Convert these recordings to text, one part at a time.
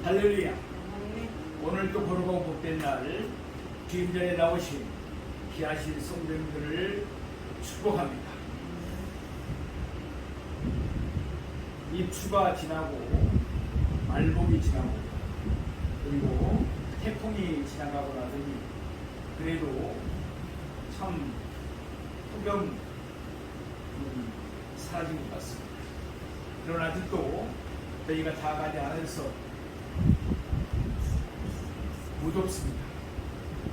할렐루야. 오늘도 거룩하고 복된 날 주임 전에 나오신 귀하신 성도님들을 축복합니다. 입추가 지나고 말복이 지나고 그리고 태풍이 지나가고 나더니 그래도 참 폭염 사라진 것 같습니다. 그러나 아직도 저희가 자가지 않아서 무덥습니다.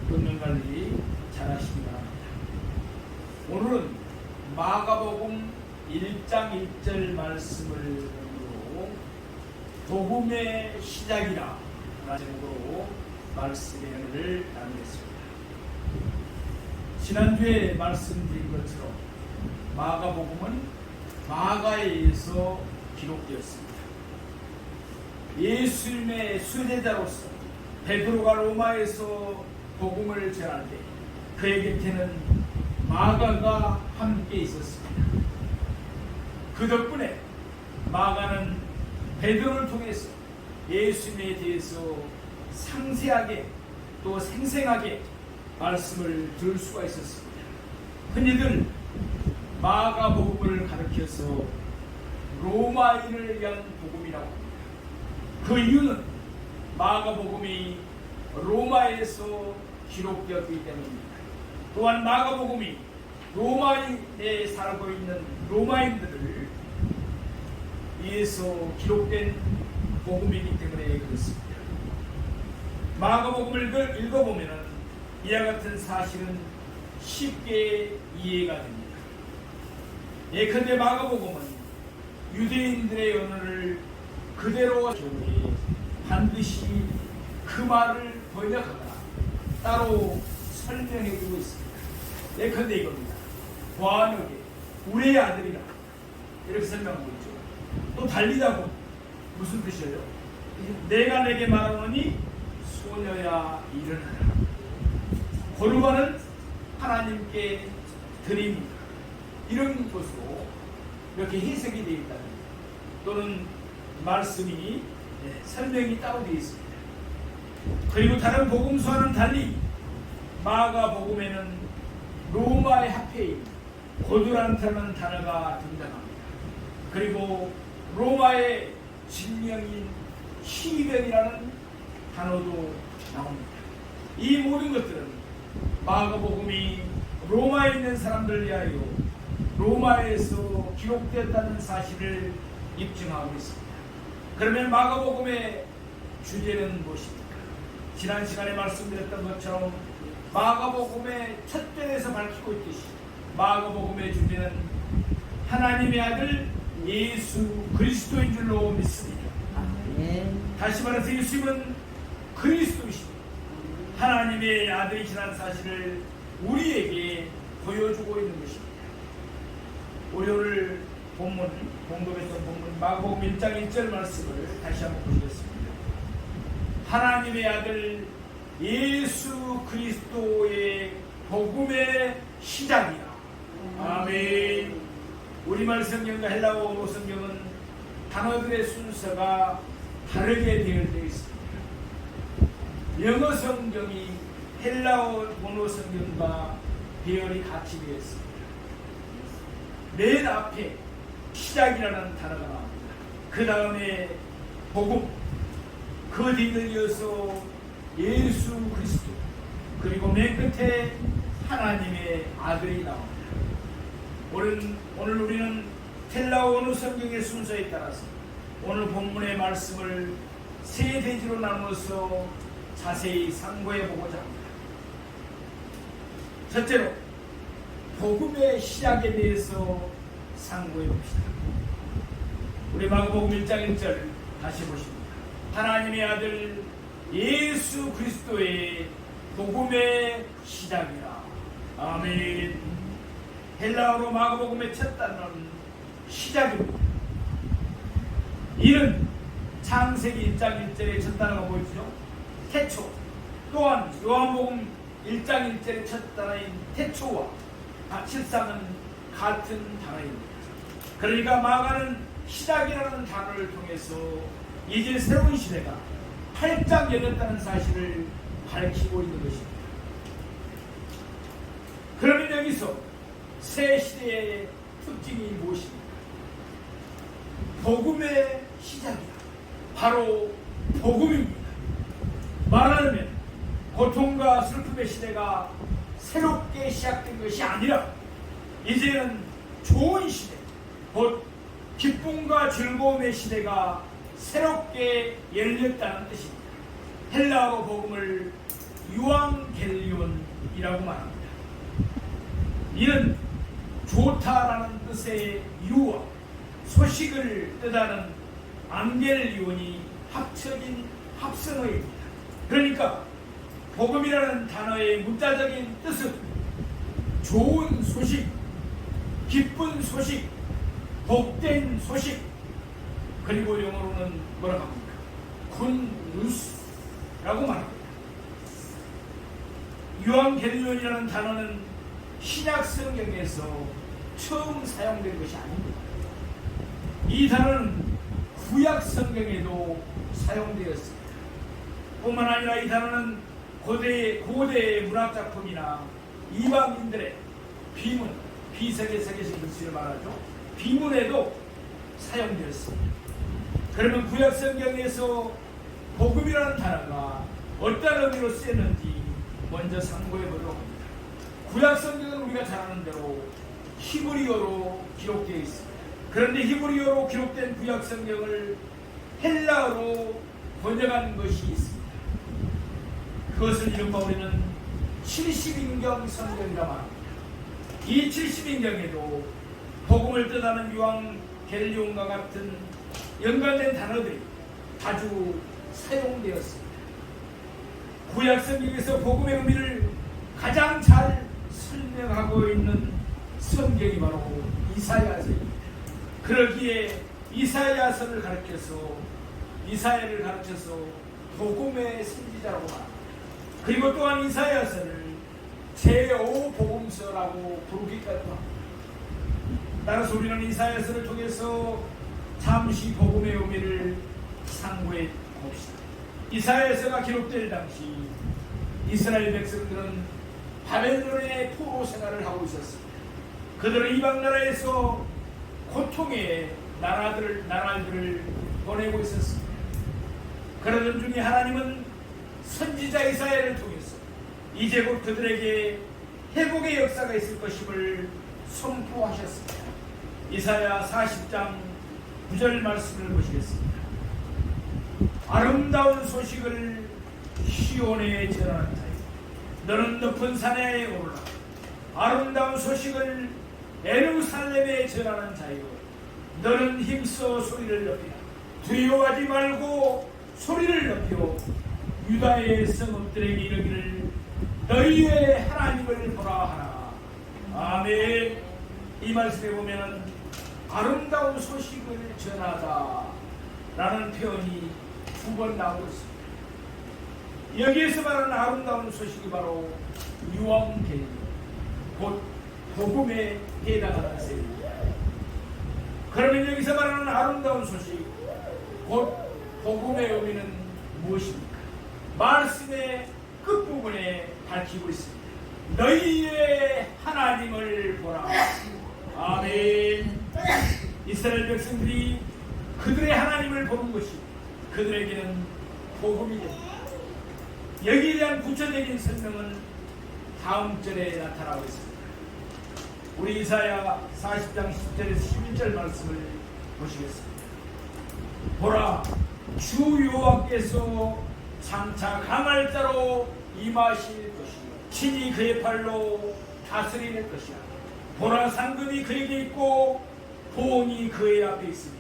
건강관리 잘하시기 바랍니다. 오늘은 마가복음 1장 1절 말씀을 본으로 복음의 시작이라 라는 제목으로 말씀의 은혜를 나누겠습니다. 지난주에 말씀드린 것처럼 마가복음은 마가에 의해서 기록되었습니다. 예수님의 수제자로서 베드로가 로마에서 복음을 전할 때 그의 곁에는 마가가 함께 있었습니다. 그 덕분에 마가는 베드로를 통해서 예수님에 대해서 상세하게 또 생생하게 말씀을 들을 수가 있었습니다. 흔히들 마가복음을 가리켜서 로마인을 위한 복음이라고 합니다. 그 이유는 마가복음이 로마에서 기록되었기 때문입니다. 또한 마가복음이 로마에 살고 있는 로마인들을 위해서 기록된 복음이기 때문에 그렇습니다. 마가복음을 읽어보면 이와 같은 사실은 쉽게 이해가 됩니다. 예컨대 마가복음은 유대인들의 언어를 그대로 적으니 반드시 그 말을 번역하거나 따로 설명해주고 있습니다. 예컨대 이겁니다. 보아하게 우리의 아들이라 이렇게 설명하고 있죠. 또 달리다고 무슨 뜻이에요? 내가 내게 말하노니 소녀야 일어나라. 고르바는 하나님께 드립니다. 이런 것으로 이렇게 해석이 되어 있다는 또는 말씀이 설명이 따로 되어 있습니다. 그리고 다른 복음서와는 달리 마가복음에는 로마의 화폐인 고두란타라는 단어가 등장합니다. 그리고 로마의 진명인 시병이라는 단어도 나옵니다. 이 모든 것들은 마가복음이 로마에 있는 사람들을 위하여 로마에서 기록되었다는 사실을 입증하고 있습니다. 그러면 마가복음의 주제는 무엇입니까? 지난 시간에 말씀드렸던 것처럼 마가복음의 첫 절에서 밝히고 있듯이 마가복음의 주제는 하나님의 아들 예수 그리스도인 줄로 믿습니다. 다시 말해서 예수님은 그리스도이십니다. 하나님의 아들이시라는 사실을 우리에게 보여주고 있는 것입니다. 우리 오늘 공독했던 본문 마가복음 1장 1절 말씀을 다시 한번 보시겠습니다. 하나님의 아들 예수 그리스도의 복음의 시작이라. 아멘. 우리말 성경과 헬라어 성경은 단어들의 순서가 다르게 되어 있습니다. 영어 성경이 헬라어 본어 성경과 배열이 같이 되어 있습니다. 맨 앞에 시작이라는 단어가 나옵니다. 그 다음에 복음, 그 뒤를 이어서 예수 그리스도, 그리고 맨 끝에 하나님의 아들이 나옵니다. 오늘 우리는 헬라어 언어 성경의 순서에 따라서 오늘 본문의 말씀을 세 대지로 나누어서 자세히 상고해 보고자 합니다. 첫째로 복음의 시작에 대해서 상고해 봅시다. 우리 마가복음 1장 1절 다시 보십니다. 하나님의 아들 예수 그리스도의 복음의 시작이라. 아멘. 헬라어로 마가복음의 첫 단어는 시작입니다. 이는 창세기 1장 1절의 첫 단어가 보이죠? 태초. 또한 요한복음 1장 1절의 첫 단어인 태초와 실상은 같은 단어입니다. 그러니까 마가는 시작이라는 단어를 통해서 이제 새로운 시대가 활짝 열렸다는 사실을 밝히고 있는 것입니다. 그러면 여기서 새 시대의 특징이 무엇입니까? 복음의 시작이다. 바로 복음입니다. 말하자면 고통과 슬픔의 시대가 새롭게 시작된 것이 아니라 이제는 좋은 시대, 곧 기쁨과 즐거움의 시대가 새롭게 열렸다는 뜻입니다. 헬라어 복음을 유앙겔리온이라고 말합니다. 이는 좋다라는 뜻의 유와 소식을 뜻하는 앙겔리온이 합쳐진 합성어입니다. 그러니까 복음이라는 단어의 문자적인 뜻은 좋은 소식, 기쁜 소식, 복된 소식, 그리고 영어로는 뭐라고 합니까? 굿뉴스라고 말합니다. 유앙겔리온이라는 단어는 신약 성경에서 처음 사용된 것이 아닙니다. 이 단어는 구약 성경에도 사용되었습니다. 뿐만 아니라 이 단어는 고대의 문학작품이나 이방인들의 비문, 비세계적인 글씨를 말하죠. 비문에도 사용되었습니다. 그러면 구약 성경에서 복음이라는 단어가 어떤 의미로 쓰였는지 먼저 상고해 보도록 합니다. 구약 성경은 우리가 잘 아는 대로 히브리어로 기록되어 있습니다. 그런데 히브리어로 기록된 구약 성경을 헬라어로 번역한 것이 있습니다. 그것을 이른바 우리는 70인경 성경이라 말합니다. 이 70인경에도 복음을 뜻하는 유앙겔리온과 같은 연관된 단어들이 자주 사용되었습니다. 구약 성경에서 복음의 의미를 가장 잘 설명하고 있는 성경이 바로 이사야서입니다. 그러기에 이사야를 가르쳐서 복음의 선지자라고 말합니다. 그리고 또한 이사야서를 제5복음서라고 부르기까지 합니다. 따라서 우리는 이사야서를 통해서 잠시 복음의 의미를 상고해 봅시다. 이사야서가 기록될 당시 이스라엘 백성들은 바벨론의 포로 생활을 하고 있었습니다. 그들은 이방 나라에서 고통의 나라들을 보내고 있었습니다. 그러던 중에 하나님은 선지자 이사야를 통해서 이제 곧 그들에게 회복의 역사가 있을 것임을 선포하셨습니다. 이사야 40장 9절 말씀을 보시겠습니다. 아름다운 소식을 시온에 전하는 자여, 너는 높은 산에 오르라. 아름다운 소식을 예루살렘에 전하는 자여, 너는 힘써 소리를 높이라. 두려워하지 말고 소리를 높여 유다의 성읍들에게 이르기를 너희의 하나님을 보라 하라. 아멘. 이 말씀에 보면 아름다운 소식을 전하다 라는 표현이 2번 나오고 있습니다. 여기에서 말하는 아름다운 소식이 바로 유앙겔리온, 곧 복음에 해당하는 것입니다. 그러면 여기서 말하는 아름다운 소식, 곧 복음의 의미는 무엇입니까? 말씀의 끝부분에 밝히고 있습니다. 너희의 하나님을 보라. 아멘. 이스라엘 백성들이 그들의 하나님을 보는 것이 그들에게는 복음이 됩니다. 여기에 대한 구체적인 설명은 다음 절에 나타나고 있습니다. 우리 이사야 40장 10절에서 11절 말씀을 보시겠습니다. 보라, 주 여호와께서 장차 강할 자로 임하실 것이요 친히 그의 팔로 다스리는 것이야. 보라, 상급이 그에게 있고 보응이 그의 앞에 있으며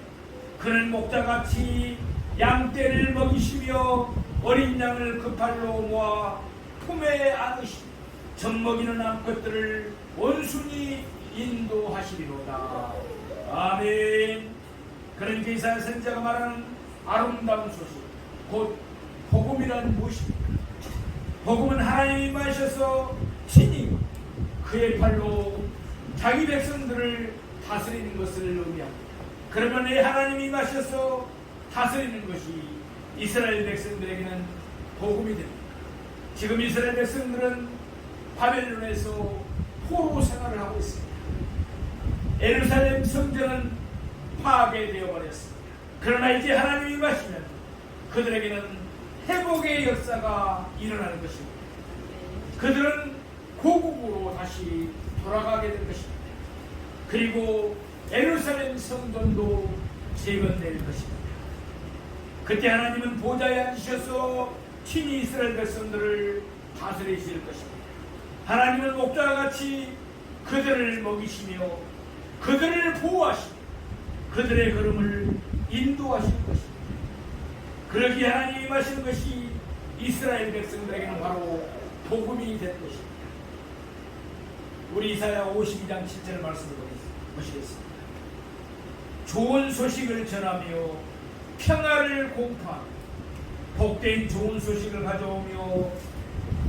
그는 목자같이 양떼를 먹이시며 어린 양을 그 팔로 모아 품에 안으시며 젖먹이는 암컷들을 온순히 인도하시리로다. 아멘. 그러니까 이사야 선지자가 말하는 아름다운 소식, 곧 복음이란 무엇입니까? 복음은 하나님이 임하셔서 친히 그의 팔로 자기 백성들을 다스리는 것을 의미합니다. 그러면 이 하나님이 임하셔서 다스리는 것이 이스라엘 백성들에게는 복음이 됩니다. 지금 이스라엘 백성들은 바벨론에서 포로 생활을 하고 있습니다. 예루살렘 성전은 파괴되어 버렸습니다. 그러나 이제 하나님이 임하시면 그들에게는 회복의 역사가 일어나는 것입니다. 그들은 고국으로 다시 돌아가게 될 것입니다. 그리고 예루살렘 성전도 재건될 것입니다. 그때 하나님은 보좌에 앉으셔서 친히 이스라엘 백성들을 다스리실 것입니다. 하나님은 목자와 같이 그들을 먹이시며 그들을 보호하시며 그들의 걸음을 인도하실 것입니다. 그러기에 하나님이 임하시는 것이 이스라엘 백성들에게는 바로 복음이 될 것입니다. 우리 이사야 52장 7절 말씀을 보시겠습니다. 좋은 소식을 전하며 평화를 공포하며 복된 좋은 소식을 가져오며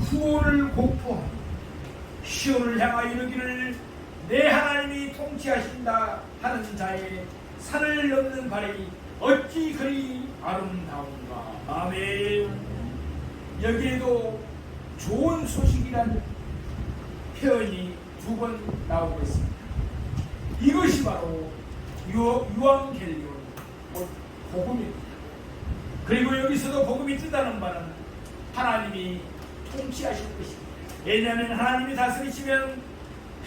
구원을 공포하며 시온을 향하여 이르기를 내 하나님이 통치하신다 하는 자의 산을 넘는 발이 어찌 그리 아름다운가. 아멘. 여기에도 좋은 소식이라는 표현이 두 번 나오고 있습니다. 이것이 바로 유앙겔리온, 복음입니다. 그리고 여기서도 복음이 뜻하는 바는 하나님이 통치하실 것입니다. 왜냐하면 하나님이 다스리시면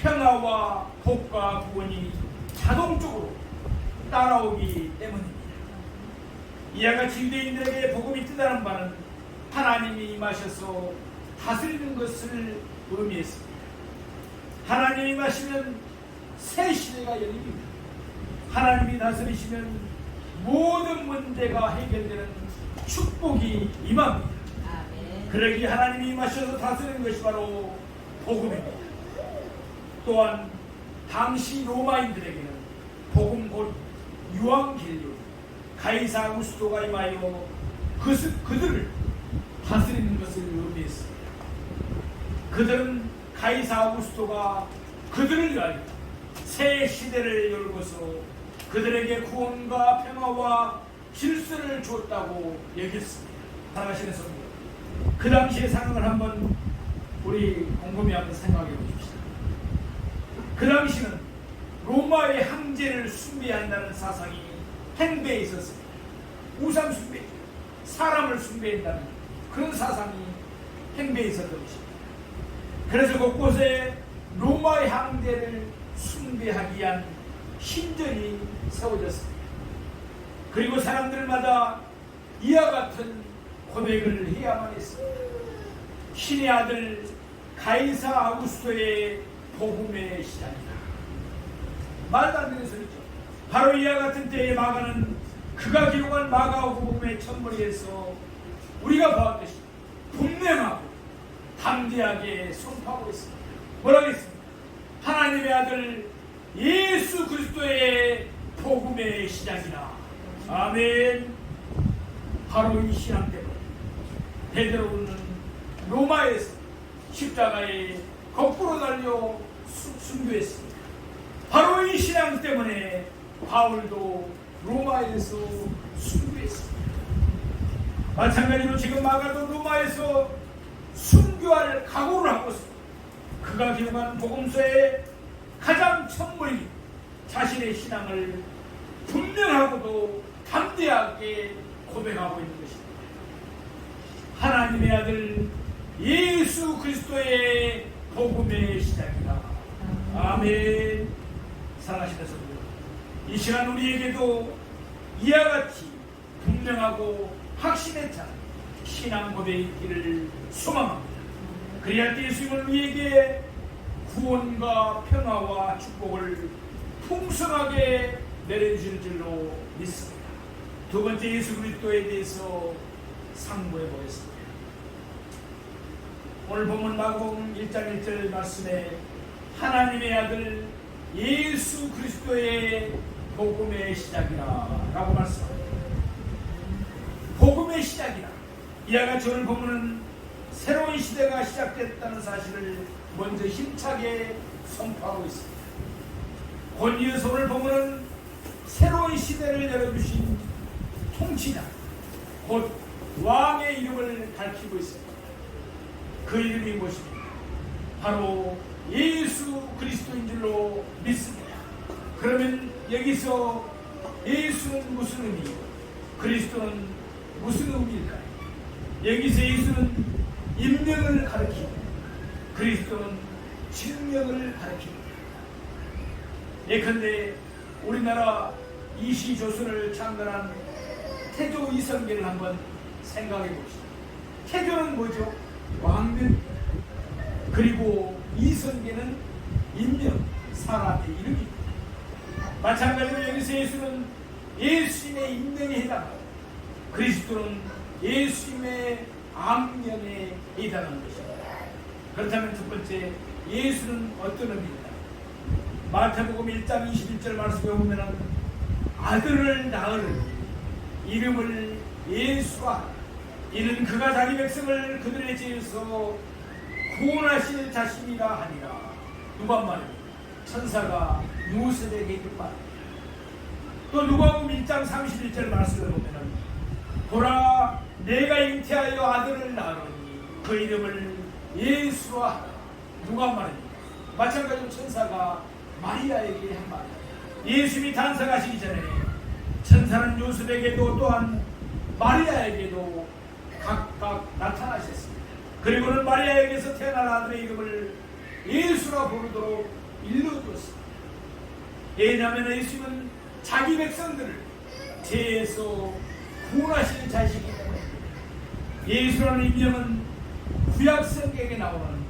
평화와 복과 구원이 자동적으로 따라오기 때문입니다. 이와 같이 유대인들에게 복음이 뜻하는 바는 하나님이 임하셔서 다스리는 것을 의미했습니다. 하나님이 임하시면 새 시대가 열립니다. 하나님이 다스리시면 모든 문제가 해결되는 축복이 임합니다. 그러기에 하나님이 임하셔서 다스리는 것이 바로 복음입니다. 또한 당시 로마인들에게는 복음 곧 유앙겔리온, 가이사 아구스토가 임하여 그들을 다스리는 것을 의미했습니다. 그들은 가이사 아구스토가 그들을 위하여 새 시대를 열고서 그들에게 구원과 평화와 질서를 줬다고 여겼습니다. 사랑하시는 성도, 그 당시의 상황을 한번 우리 곰곰이 한번 생각해 보십시다. 그 당시는 로마의 황제를 숭배한다는 사상이 행배에 있었습니다. 우상 숭배, 사람을 숭배한다는 그런 사상이 행배에 있었던 것입니다. 그래서 곳곳에 로마의 황제를 숭배하기 위한 신전이 세워졌습니다. 그리고 사람들마다 이와 같은 고백을 해야만 했습니다. 신의 아들 가이사 아구스토의 복음의 시작이다. 말도 안 되는 소리죠. 바로 이와 같은 때에 마가는 그가 기록한 마가복음의 첫머리에서 우리가 보았듯이 분명하고 담대하게 선포하고 있습니다. 뭐라고 했습니까? 하나님의 아들 예수 그리스도의 복음의 시작이다. 아멘. 바로 이 신앙 때문에 베드로는 로마에서 십자가에 거꾸로 달려 순교했습니다. 바로 이 신앙 때문에 바울도 로마에서 순교했습니다. 마찬가지로 지금 마가도 로마에서 순교할 각오를 하고 있습니다. 그가 기록한 복음서의 가장 첫머리 자신의 신앙을 분명하고도 담대하게 고백하고 있는 것입니다. 하나님의 아들 예수 그리스도의 복음의 시작이다. 아멘. 사랑하시는 성도, 이 시간 우리에게도 이와 같이 분명하고 확신에 찬 신앙 고백이 있기를 소망합니다. 그리할 때 예수님은 우리에게 구원과 평화와 축복을 풍성하게 내려주실 줄로 믿습니다. 두 번째 예수 그리스도에 대해서 상고해 보겠습니다. 오늘 본문 마가복음 1장 1절 말씀에 하나님의 아들 예수 그리스도의 복음의 시작이라 라고 말씀합니다. 복음의 시작이라. 이와 같이 오늘 본문은 새로운 시대가 시작됐다는 사실을 먼저 힘차게 선포하고 있습니다. 곧 이어서 오늘 본문은 새로운 시대를 열어주신 통치자, 곧 왕의 이름을 밝히고 있습니다. 그 이름이 무엇입니까? 바로 예수 그리스도인 줄로 믿습니다. 그러면 여기서 예수는 무슨 의미이고 그리스도는 무슨 의미일까요? 여기서 예수는 임명을 가리키고 그리스도는 칙명을 가리킵니다. 예컨대 우리나라 이시조선을 창건한 태조 이성계를 한번 생각해 봅시다. 태조는 뭐죠? 왕명. 그리고 이성계는 임명, 사람의 이름입니다. 마찬가지로 여기서 예수는 예수님의 임명에 해당하고 그리스도는 예수님의 암명에 해당하는 것입니다. 그렇다면 첫 번째, 예수는 어떤 의미입니다. 마태복음 1장 21절 말씀에 보면 아들을 낳으리니 이름을 예수라. 이는 그가 자기 백성을 그들의 죄에서 구원하실 자신이라 하니라. 누가 말입니다. 천사가 요셉에게 이른 말입니다. 또 누가복음 1장 31절 말씀을 보면 보라 내가 잉태하여 아들을 낳으니 그 이름을 예수라 하라. 누가 말입니다. 마찬가지로 천사가 마리아에게 한 말입니다. 예수님이 탄생하시기 전에 천사는 요셉에게도 또한 마리아에게도 각각 나타나셨습니다. 그리고는 마리아에게서 태어난 아들의 이름을 예수라 부르도록 일러주었습니다. 왜냐하면 예수는 자기 백성들을 죄에서 구원하시는 자식이기 때문입니다. 예수라는 임명은 구약 성경에 나오는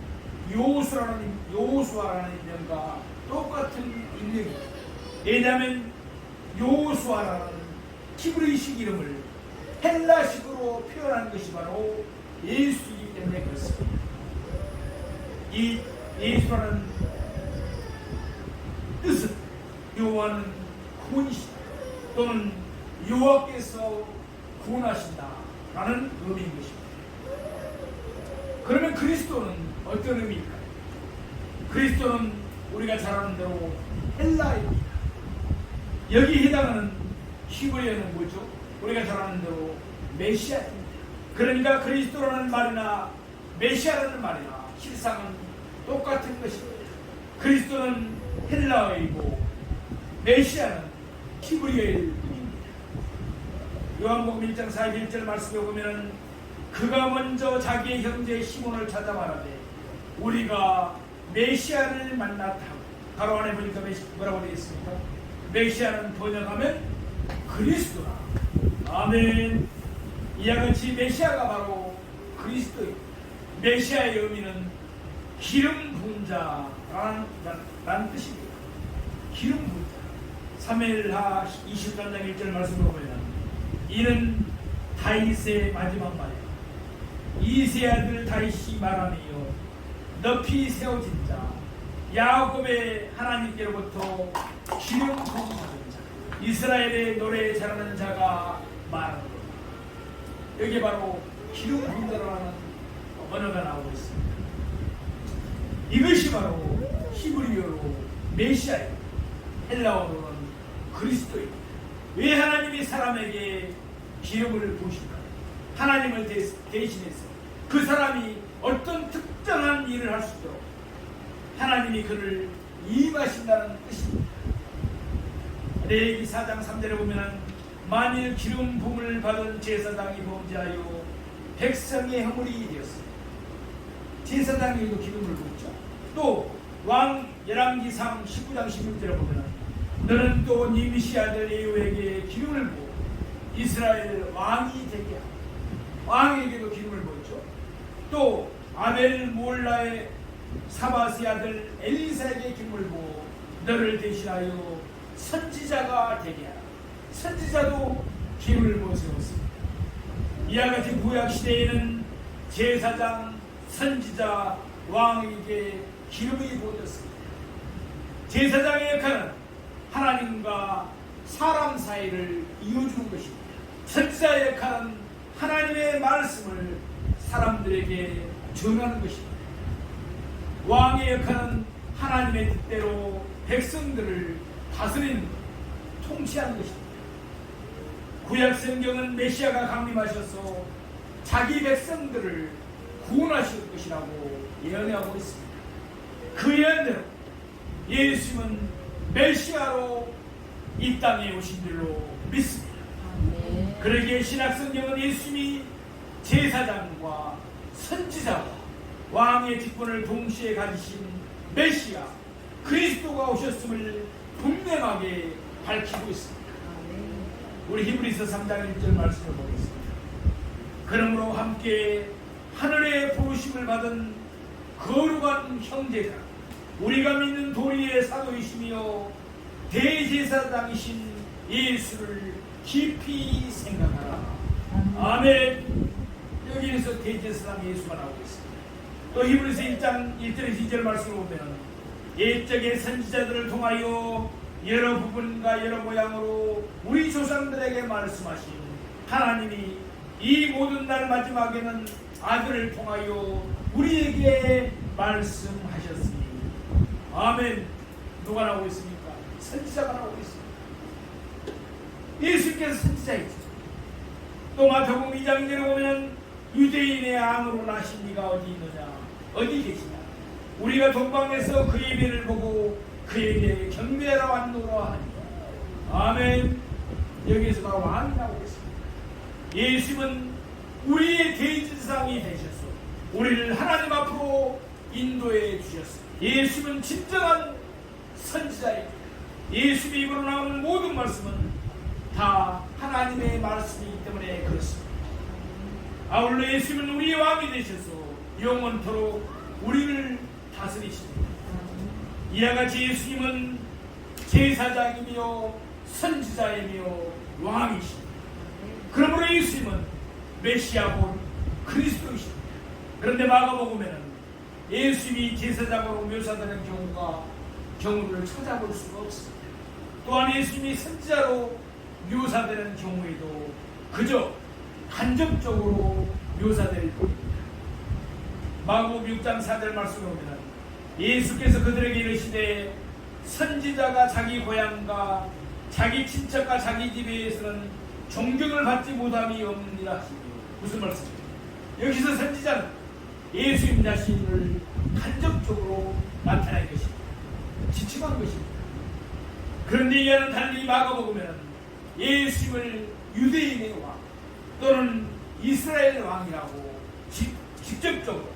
요수아라는 임명과 똑같은 임명입니다. 왜냐하면 요수아라는 히브리식 이름을 헬라식으로 표현한 것이 바로 예수이기 때문에 그렇습니다. 이 예수라는 뜻은 여호와는 구원이시다 또는 여호와께서 구원하신다 라는 의미인 것입니다. 그러면 그리스도는 어떤 의미일까요? 그리스도는 우리가 잘 아는 대로 헬라입니다. 여기 해당하는 히브리어는 뭐죠? 우리가 잘 아는 대로 메시아입니다. 그러니까 그리스도라는 말이나 메시아라는 말이나 실상은 똑같은 것입니다. 그리스도는 헬라어이고 메시아는 히브리어일 뿐입니다. 요한복음 1장 41절 말씀에 보면 그가 먼저 자기의 형제 시몬을 찾아 말하되 우리가 메시아를 만났다. 바로 안에 보니까 뭐라고 되어 있습니까? 메시아는 번역하면 그리스도라. 아멘. 이와 같이 메시아가 바로 그리스도입니다. 메시아의 의미는 기름 부은 자라는 뜻입니다. 기름 부은 자. 사무엘하 23장 1절 말씀을 보면 이는 다윗의 마지막 말이야. 이세 아들 다윗이 말하며 높이 세워진 자 야곱의 하나님께로부터 기름 부은 자 이스라엘의 노래 잘하는 자가 말하노라. 여기 바로 기름 부은 자라는 언어가 나오고 있습니다. 이것이 바로 히브리어로 메시아입니다. 헬라어로는 그리스도입니다. 왜 하나님이 사람에게 기름을 부으실까요? 하나님을 대신해서 그 사람이 어떤 특정한 일을 할 수 있도록 하나님이 그를 임하신다는 뜻입니다. 레위기 4장 3절에 보면 만일 기름 부음을 받은 제사장이 범죄하여 백성의 허물이 되었습니다. 제사장에게도 기름을 부었죠. 또 왕 열왕기상 19장 16절에 보면 너는 또 니미시 아들 예후에게 기름을 부어 이스라엘 왕이 되게 하고 왕에게도 기름을 부었죠. 또 아벨 몰라의 사바스의 아들 엘리사에게 기름을 부어 너를 대신하여 선지자가 되게 하라. 선지자도 기름을 부어 세웠습니다. 이와 같이 구약 시대에는 제사장, 선지자, 왕에게 기름이 부어졌습니다. 제사장의 역할은 하나님과 사람 사이를 이어주는 것입니다. 선지자의 역할은 하나님의 말씀을 사람들에게 전하는 것입니다. 왕의 역할은 하나님의 뜻대로 백성들을 다스리는 것, 통치하는 것입니다. 구약 성경은 메시아가 강림하셔서 자기 백성들을 구원하실 것이라고 예언하고 있습니다. 그 예언대로 예수님은 메시아로 이 땅에 오신 줄로 믿습니다. 그러기에 신약성경은 예수님이 제사장과 선지자와 왕의 직분을 동시에 가지신 메시아 그리스도가 오셨음을 분명하게 밝히고 있습니다. 우리 히브리서 3장 1절 말씀을 보겠습니다. 그러므로 함께 하늘의 부르심을 받은 거룩한 형제자 우리가 믿는 도리의 사도이시며 대제사장이신 예수를 깊이 생각하라. 아멘. 여기에서 대제사장 예수가 나오고 있습니다. 또 히브리서 1장 1절에서 2절 말씀을 보면 옛적의 선지자들을 통하여 여러 부분과 여러 모양으로 우리 조상들에게 말씀하신 하나님이 이 모든 날 마지막에는 아들을 통하여 우리에게 말씀하셨으니 아멘. 누가 나오고 있습니까? 선지자가 나오고 있습니다. 예수께서 선지자이죠. 또 마태복음 2장 2절에 보면 유대인의 왕으로 나신 이가 어디 있느냐 어디 계시냐 우리가 동방에서 그의 면을 보고 그에게 경배하러 왔노라 하니 아멘. 여기에서 바로 왕이 나오고 있습니다. 예수님은 우리의 대제사장이 되셔서 우리를 하나님 앞으로 인도해 주셨습니다. 예수님은 진정한 선지자입니다. 예수님의 입으로 나오는 모든 말씀은 다 하나님의 말씀이기 때문에 그렇습니다. 아울러 예수님은 우리의 왕이 되셔서 영원토록 우리를 다스리십니다. 이와 같이 예수님은 제사장이며 선지자이며 왕이십니다. 그러므로 예수님은 메시아 곧 그리스도이십니다. 그런데 마가복음에는 예수님이 제사장으로 묘사되는 경우를 찾아볼 수가 없습니다. 또한 예수님이 선지자로 묘사되는 경우에도 그저 간접적으로 묘사될 뿐입니다. 마가복음 6장 4절 말씀을 보면 예수께서 그들에게 이르시되 선지자가 자기 고향과 자기 친척과 자기 집에서는 존경을 받지 못함이 없느니라 하시니 무슨 말씀입니까? 여기서 선지자는 예수님 자신을 간접적으로 나타낸 것입니다. 지칭한 것입니다. 그런데 이와는 달리 마가복음에는 예수님을 유대인의 왕 또는 이스라엘 왕이라고 직접적으로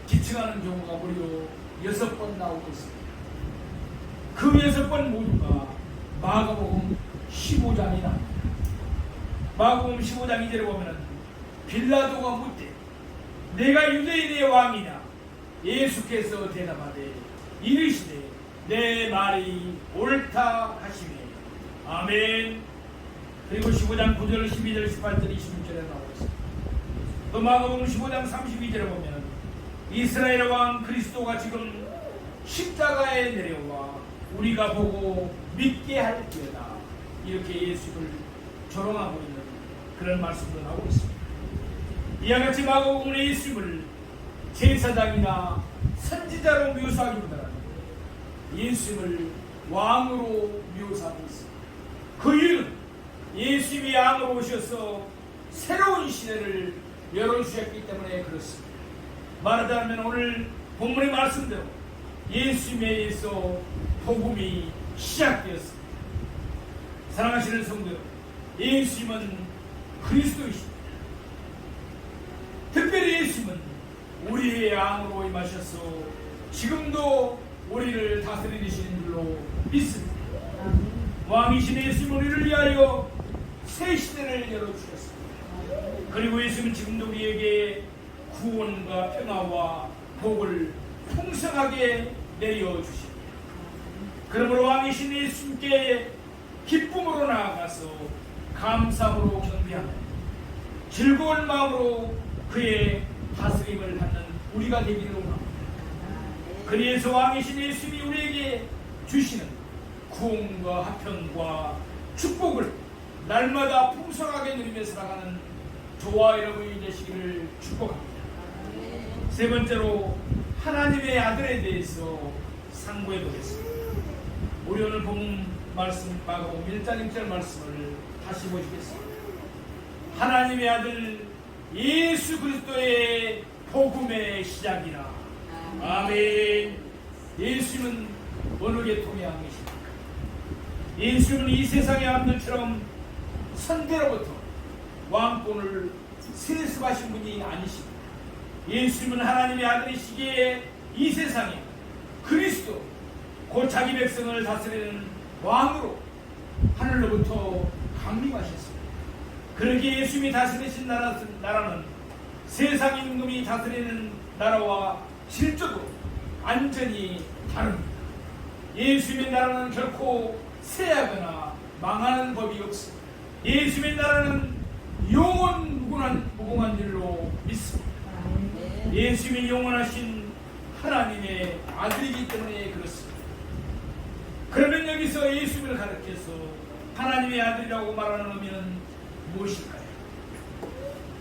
지칭하는 경우가 무려 6번 나오고 있습니다. 그 6번 모두가 마가복음 15장이 나옵니다. 마가복음 15장 2절에 보면 빌라도가 묻되 내가 유대인의 왕이냐 예수께서 대답하되 이르시되 내 말이 옳다 하시네. 아멘. 그리고 15장 9절 12절 18절 26절에 나오고 있습니다. 또 마가복음 15장 32절에 보면 이스라엘 왕 그리스도가 지금 십자가에 내려와 우리가 보고 믿게 할지어다. 이렇게 예수를 조롱하고 있는 그런 말씀도 나오고 있습니다. 이와 같이 마가복음은 예수를 제사장이나 선지자로 묘사하기보다는 예수를 왕으로 묘사하고 있습니다. 그 이유는 예수님이 왕으로 오셔서 새로운 시대를 열어주셨기 때문에 그렇습니다. 말하자면 오늘 본문의 말씀대로 예수님에 의해서 복음이 시작되었습니다. 사랑하시는 성도 여러분, 예수님은 그리스도이십니다. 특별히 예수님은 우리의 왕으로 임하셔서 지금도 우리를 다스리시는 줄로 믿습니다. 왕이신 예수님은 우리를 위하여 새 시대를 열어주셨습니다. 그리고 예수님은 지금도 우리에게 구원과 평화와 복을 풍성하게 내려주십니다. 그러므로 왕이신 예수님께 기쁨으로 나아가서 감사함으로 경배하며 즐거운 마음으로 그의 다스림을 받는 우리가 되기를 원합니다. 그래서 왕이신 예수님이 우리에게 주시는 구원과 화평과 축복을 날마다 풍성하게 누리며 살아가는 저와 여러분이 되시기를 축복합니다. 세 번째로 하나님의 아들에 대해서 상고해 보겠습니다. 우리 오늘 본 말씀 마가복음 1장 1절 말씀을 다시 보시겠습니다. 하나님의 아들 예수 그리스도의 복음의 시작이라. 아멘. 예수님은 어느 계통의 왕이십니까? 예수님은 이 세상의 왕들처럼 선대로부터 왕권을 세습하신 분이 아니십니다. 예수님은 하나님의 아들이시기에 이 세상에 그리스도 곧 자기 백성을 다스리는 왕으로 하늘로부터 강림하셨습니다. 그러기에 예수님이 다스리신 나라는 세상 임금이 다스리는 나라와 질적으로 완전히 다릅니다. 예수님의 나라는 결코 쇠하거나 망하는 법이 없습니다. 예수님의 나라는 영원 무궁한 줄로 믿습니다. 예수님이 영원하신 하나님의 아들이기 때문에 그렇습니다. 그러면 여기서 예수님을 가르쳐서 하나님의 아들이라고 말하는 의미는 무엇일까요?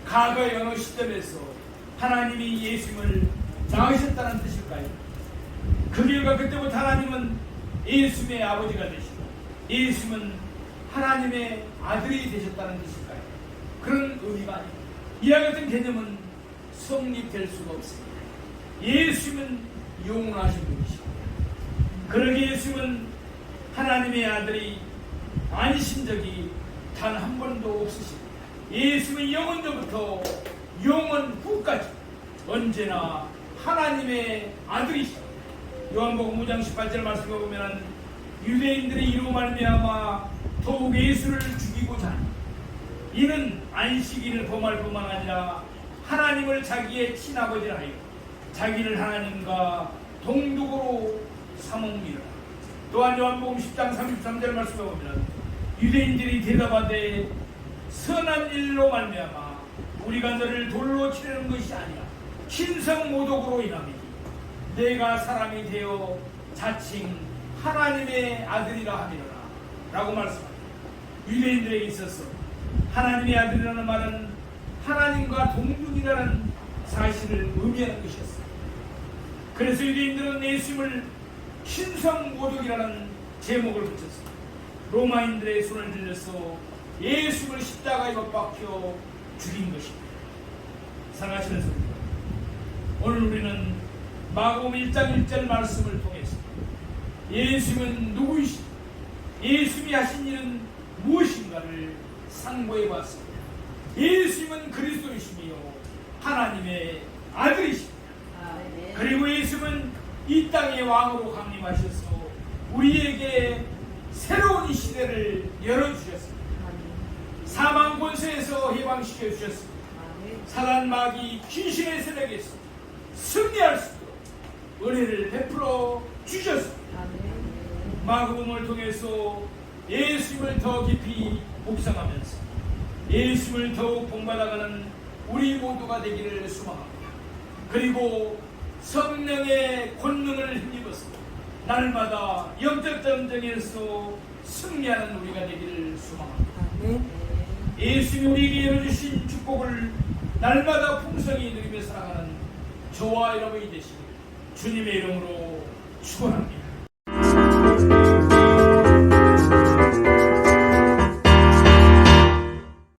과거의 어느 시점에서 하나님이 예수님을 낳으셨다는 뜻일까요? 그 결과 그때부터 하나님은 예수님의 아버지가 되시고 예수님은 하나님의 아들이 되셨다는 뜻일까요? 그런 의미가 아닙니다. 이와 같은 개념은 성립될 수가 없습니다. 예수님은 영원하신 분이십니다. 그러기에 예수님은 하나님의 아들이 아니신 적이 단 한 번도 없으십니다. 예수님은 영원 전부터 영원 후까지 언제나 하나님의 아들이십니다. 요한복음 5장 18절 말씀에 보면 유대인들이 이로 말미암아 더욱 예수를 죽이고자 하니 이는 안식일을 범할 뿐만 아니라 하나님을 자기의 친아버지라 하여 자기를 하나님과 동독으로 삼음이라. 또한 요한복음 10장 33절 말씀에 보면 유대인들이 대답하되 선한 일로 말미암아 우리가 너를 돌로 치려는 것이 아니라 신성모독으로 인함이니 내가 사람이 되어 자칭 하나님의 아들이라 함이라 라고 말씀합니다. 유대인들에게 있어서 하나님의 아들이라는 말은 하나님과 동등이라는 사실을 의미하는 것이었습니다. 그래서 유대인들은 예수님을 신성모독이라는 제목을 붙였습니다. 로마인들의 손을 들려서 예수님을 십자가에 못 박혀 죽인 것입니다. 사랑하시는 성도, 오늘 우리는 마가복음 1장 1절 말씀을 통해서 예수님은 누구이시고 예수님이 하신 일은 무엇인가를 상고해 봤습니다. 예수님은 그리스도이시며 하나님의 아들이십니다. 그리고 예수님은 이 땅의 왕으로 강림하셔서 우리에게 새로운 이 시대를 열어주셨습니다. 사망 권세에서 해방시켜 주셨습니다. 사단 마귀 귀신의 세력에서 승리할 수 있도록 은혜를 베풀어 주셨습니다. 마가복음을 통해서 예수님을 더 깊이 묵상하면서 예수님을 더욱 본받아가는 우리 모두가 되기를 소망합니다. 그리고 성령의 권능을 힘입어서 날마다 영적 전쟁에서 승리하는 우리가 되기를 소망합니다. 예수님이 우리에게 열어주신 축복을 날마다 풍성히 누리며 살아가는 저와 여러분이 되시길 주님의 이름으로 축원합니다.